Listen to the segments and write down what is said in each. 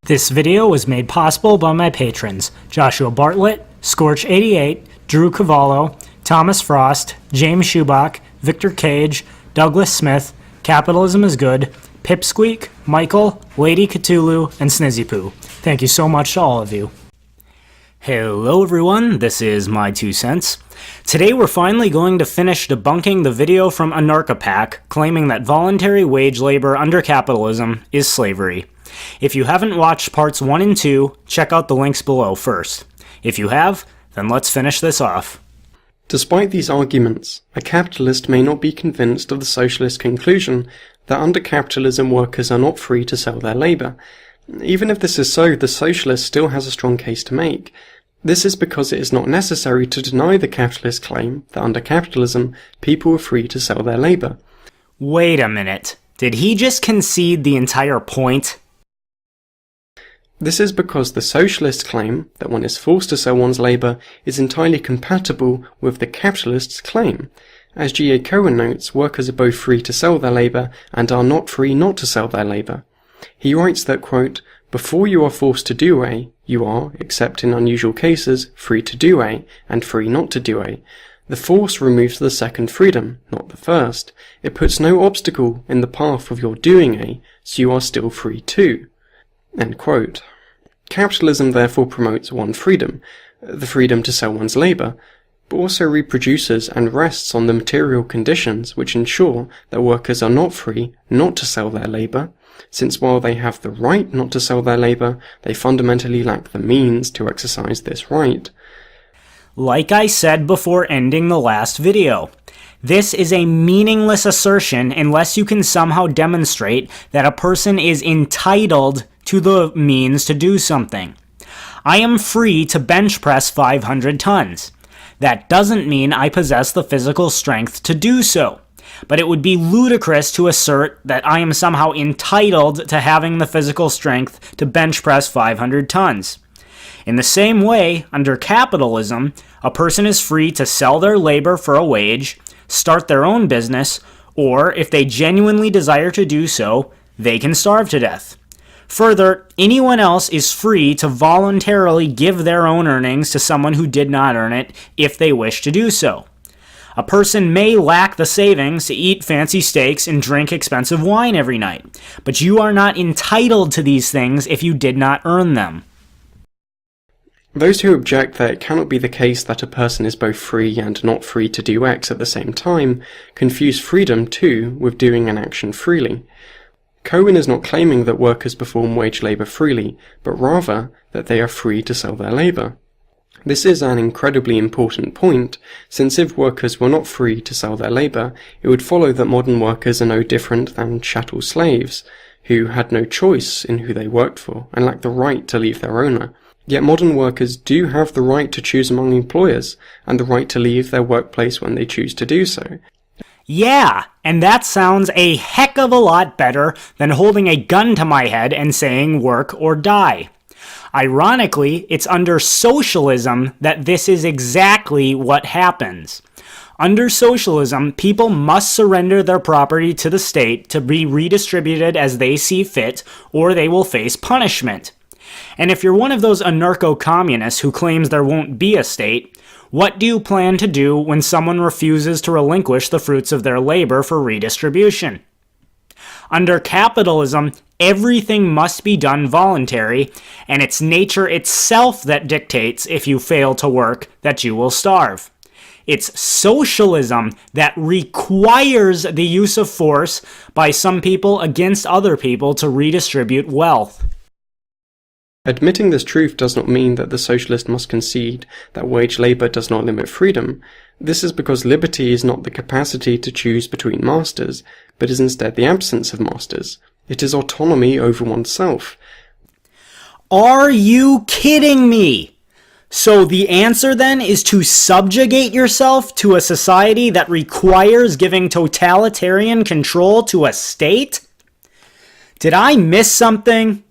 This video was made possible by my patrons, Joshua Bartlett, Scorch88, Drew Cavallo, Thomas Frost, James Schubach, Victor Cage, Douglas Smith, Capitalism is Good, Pipsqueak, Michael, Lady Cthulhu, and Snizzypoo. Thank you so much to all of you. Hello everyone, this is My Two Cents. Today we're finally going to finish debunking the video from Anarchopac claiming that voluntary wage labor under capitalism is slavery. If you haven't watched parts 1 and 2, check out the links below first. If you have, then let's finish this off. Despite these arguments, a capitalist may not be convinced of the socialist conclusion that under capitalism workers are not free to sell their labour. Even if this is so, the socialist still has a strong case to make. This is because it is not necessary to deny the capitalist claim that under capitalism, people are free to sell their labour. Wait a minute. Did he just concede the entire point? This is because the socialist claim that one is forced to sell one's labour is entirely compatible with the capitalist's claim. As G.A. Cohen notes, workers are both free to sell their labour and are not free not to sell their labour. He writes that, quote, "Before you are forced to do A, you are, except in unusual cases, free to do A, and free not to do A. The force removes the second freedom, not the first. It puts no obstacle in the path of your doing A, so you are still free too." End quote. Capitalism therefore promotes one freedom, the freedom to sell one's labour, but also reproduces and rests on the material conditions which ensure that workers are not free not to sell their labour, since while they have the right not to sell their labour, they fundamentally lack the means to exercise this right. Like I said before ending the last video, this is a meaningless assertion unless you can somehow demonstrate that a person is entitled to the means to do something. I am free to bench press 500 tons. That doesn't mean I possess the physical strength to do so, but it would be ludicrous to assert that I am somehow entitled to having the physical strength to bench press 500 tons. In the same way, under capitalism, a person is free to sell their labor for a wage, start their own business, or if they genuinely desire to do so, they can starve to death. Further, anyone else is free to voluntarily give their own earnings to someone who did not earn it if they wish to do so. A person may lack the savings to eat fancy steaks and drink expensive wine every night, but you are not entitled to these things if you did not earn them. Those who object that it cannot be the case that a person is both free and not free to do X at the same time confuse freedom too with doing an action freely. Cohen is not claiming that workers perform wage labour freely, but rather that they are free to sell their labour. This is an incredibly important point, since if workers were not free to sell their labour, it would follow that modern workers are no different than chattel slaves, who had no choice in who they worked for and lacked the right to leave their owner. Yet modern workers do have the right to choose among employers, and the right to leave their workplace when they choose to do so. Yeah, and that sounds a heck of a lot better than holding a gun to my head and saying work or die. Ironically, it's under socialism that this is exactly what happens. Under socialism, people must surrender their property to the state to be redistributed as they see fit, or they will face punishment. And if you're one of those anarcho-communists who claims there won't be a state, what do you plan to do when someone refuses to relinquish the fruits of their labor for redistribution? Under capitalism, everything must be done voluntary, and it's nature itself that dictates if you fail to work that you will starve. It's socialism that requires the use of force by some people against other people to redistribute wealth. Admitting this truth does not mean that the socialist must concede that wage labour does not limit freedom. This is because liberty is not the capacity to choose between masters, but is instead the absence of masters. It is autonomy over oneself. Are you kidding me? So the answer then is to subjugate yourself to a society that requires giving totalitarian control to a state? Did I miss something?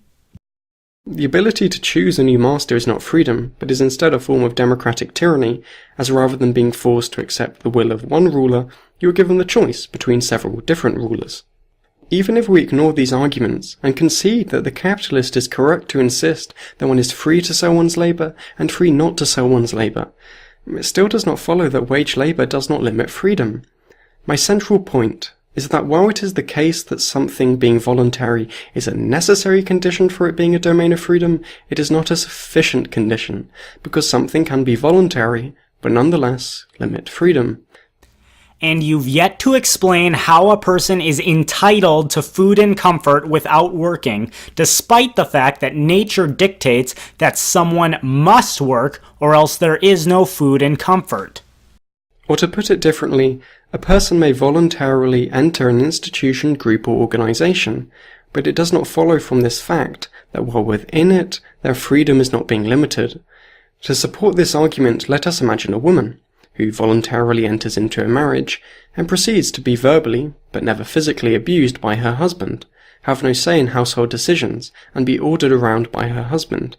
The ability to choose a new master is not freedom, but is instead a form of democratic tyranny, as rather than being forced to accept the will of one ruler, you are given the choice between several different rulers. Even if we ignore these arguments and concede that the capitalist is correct to insist that one is free to sell one's labour and free not to sell one's labour, it still does not follow that wage labour does not limit freedom. My central point is that while it is the case that something being voluntary is a necessary condition for it being a domain of freedom, it is not a sufficient condition, because something can be voluntary, but nonetheless limit freedom. And you've yet to explain how a person is entitled to food and comfort without working, despite the fact that nature dictates that someone must work or else there is no food and comfort. Or to put it differently, a person may voluntarily enter an institution, group or organization, but it does not follow from this fact that while within it, their freedom is not being limited. To support this argument, let us imagine a woman who voluntarily enters into a marriage and proceeds to be verbally, but never physically abused by her husband, have no say in household decisions, and be ordered around by her husband.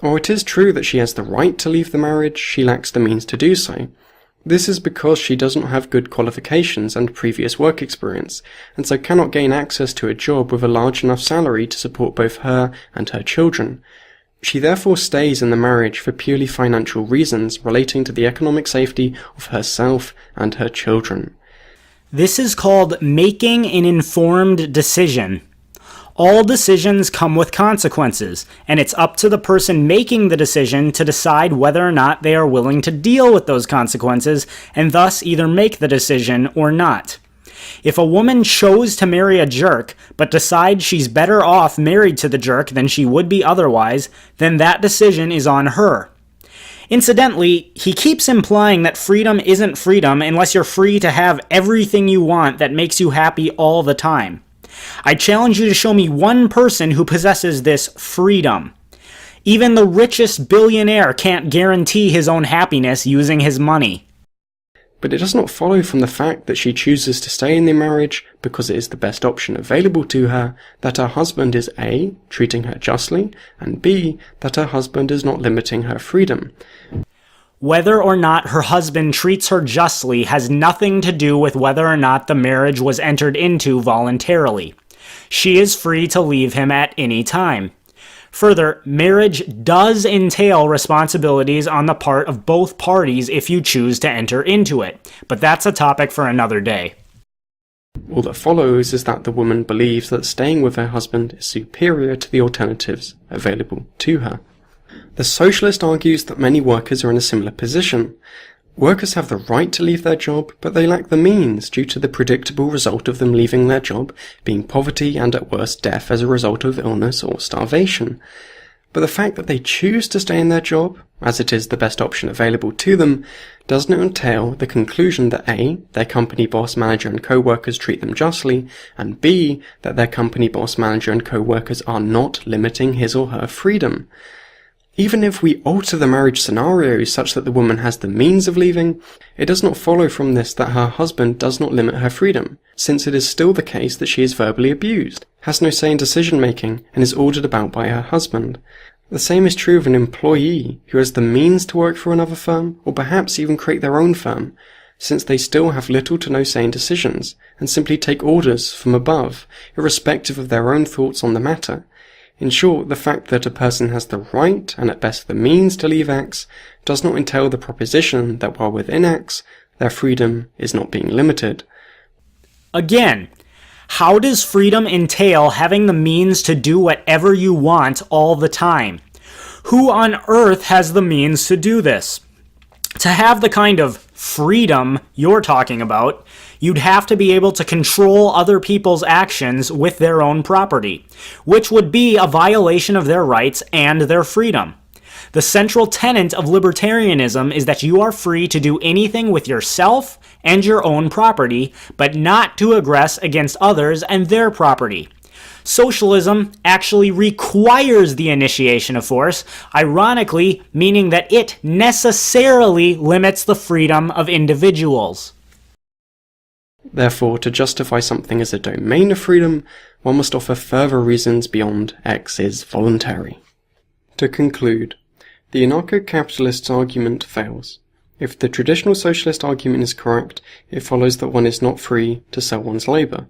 Or it is true that she has the right to leave the marriage, she lacks the means to do so. This is because she does not have good qualifications and previous work experience, and so cannot gain access to a job with a large enough salary to support both her and her children. She therefore stays in the marriage for purely financial reasons relating to the economic safety of herself and her children. This is called making an informed decision. All decisions come with consequences, and it's up to the person making the decision to decide whether or not they are willing to deal with those consequences, and thus either make the decision or not. If a woman chose to marry a jerk, but decides she's better off married to the jerk than she would be otherwise, then that decision is on her. Incidentally, he keeps implying that freedom isn't freedom unless you're free to have everything you want that makes you happy all the time. I challenge you to show me one person who possesses this freedom. Even the richest billionaire can't guarantee his own happiness using his money. But it does not follow from the fact that she chooses to stay in the marriage because it is the best option available to her, that her husband is A, treating her justly, and B, that her husband is not limiting her freedom. Whether or not her husband treats her justly has nothing to do with whether or not the marriage was entered into voluntarily. She is free to leave him at any time. Further, marriage does entail responsibilities on the part of both parties if you choose to enter into it, but that's a topic for another day. All that follows is that the woman believes that staying with her husband is superior to the alternatives available to her. The socialist argues that many workers are in a similar position. Workers have the right to leave their job, but they lack the means due to the predictable result of them leaving their job being poverty and at worst death as a result of illness or starvation. But the fact that they choose to stay in their job, as it is the best option available to them, does not entail the conclusion that A, their company boss, manager and co-workers treat them justly, and B, that their company boss, manager and co-workers are not limiting his or her freedom. Even if we alter the marriage scenario such that the woman has the means of leaving, it does not follow from this that her husband does not limit her freedom, since it is still the case that she is verbally abused, has no say in decision-making, and is ordered about by her husband. The same is true of an employee who has the means to work for another firm, or perhaps even create their own firm, since they still have little to no say in decisions, and simply take orders from above, irrespective of their own thoughts on the matter. In short, the fact that a person has the right, and at best the means to leave X, does not entail the proposition that while within X, their freedom is not being limited. Again, how does freedom entail having the means to do whatever you want all the time? Who on earth has the means to do this? To have the kind of freedom you're talking about, you'd have to be able to control other people's actions with their own property, which would be a violation of their rights and their freedom. The central tenet of libertarianism is that you are free to do anything with yourself and your own property, but not to aggress against others and their property. Socialism actually requires the initiation of force, ironically meaning that it necessarily limits the freedom of individuals. Therefore, to justify something as a domain of freedom, one must offer further reasons beyond X is voluntary. To conclude, the anarcho-capitalist's argument fails. If the traditional socialist argument is correct, it follows that one is not free to sell one's labour.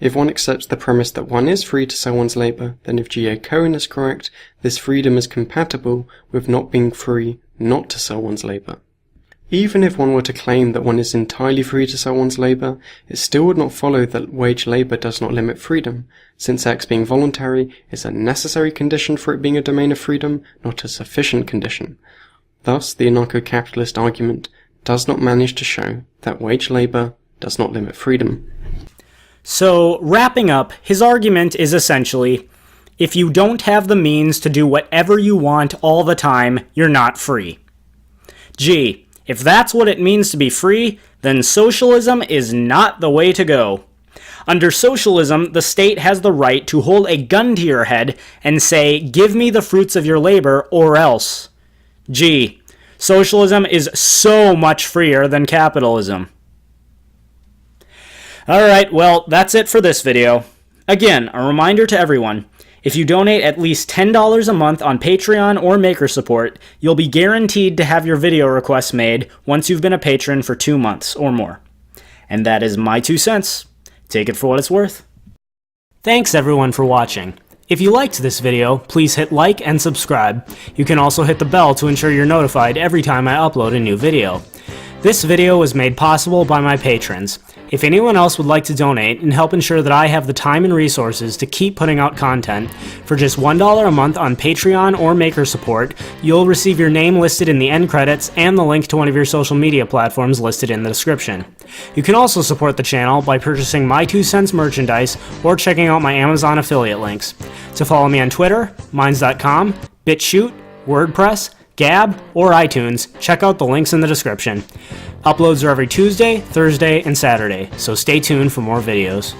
If one accepts the premise that one is free to sell one's labour, then if G.A. Cohen is correct, this freedom is compatible with not being free not to sell one's labour. Even if one were to claim that one is entirely free to sell one's labour, it still would not follow that wage labour does not limit freedom, since X being voluntary is a necessary condition for it being a domain of freedom, not a sufficient condition. Thus, the anarcho-capitalist argument does not manage to show that wage labour does not limit freedom. So, wrapping up, his argument is essentially, if you don't have the means to do whatever you want all the time, you're not free. Gee, if that's what it means to be free, then socialism is not the way to go. Under socialism, the state has the right to hold a gun to your head and say, give me the fruits of your labor or else. Gee, socialism is so much freer than capitalism. Alright, well, that's it for this video. Again, a reminder to everyone, if you donate at least $10 a month on Patreon or Maker Support, you'll be guaranteed to have your video requests made once you've been a patron for 2 months or more. And that is my 2 cents. Take it for what it's worth. Thanks everyone for watching. If you liked this video, please hit like and subscribe. You can also hit the bell to ensure you're notified every time I upload a new video. This video was made possible by my patrons. If anyone else would like to donate and help ensure that I have the time and resources to keep putting out content, for just $1 a month on Patreon or Maker Support, you'll receive your name listed in the end credits and the link to one of your social media platforms listed in the description. You can also support the channel by purchasing my 2 cents merchandise or checking out my Amazon affiliate links. To follow me on Twitter, minds.com, BitChute, WordPress, Gab, or iTunes, check out the links in the description. Uploads are every Tuesday, Thursday, and Saturday, so stay tuned for more videos.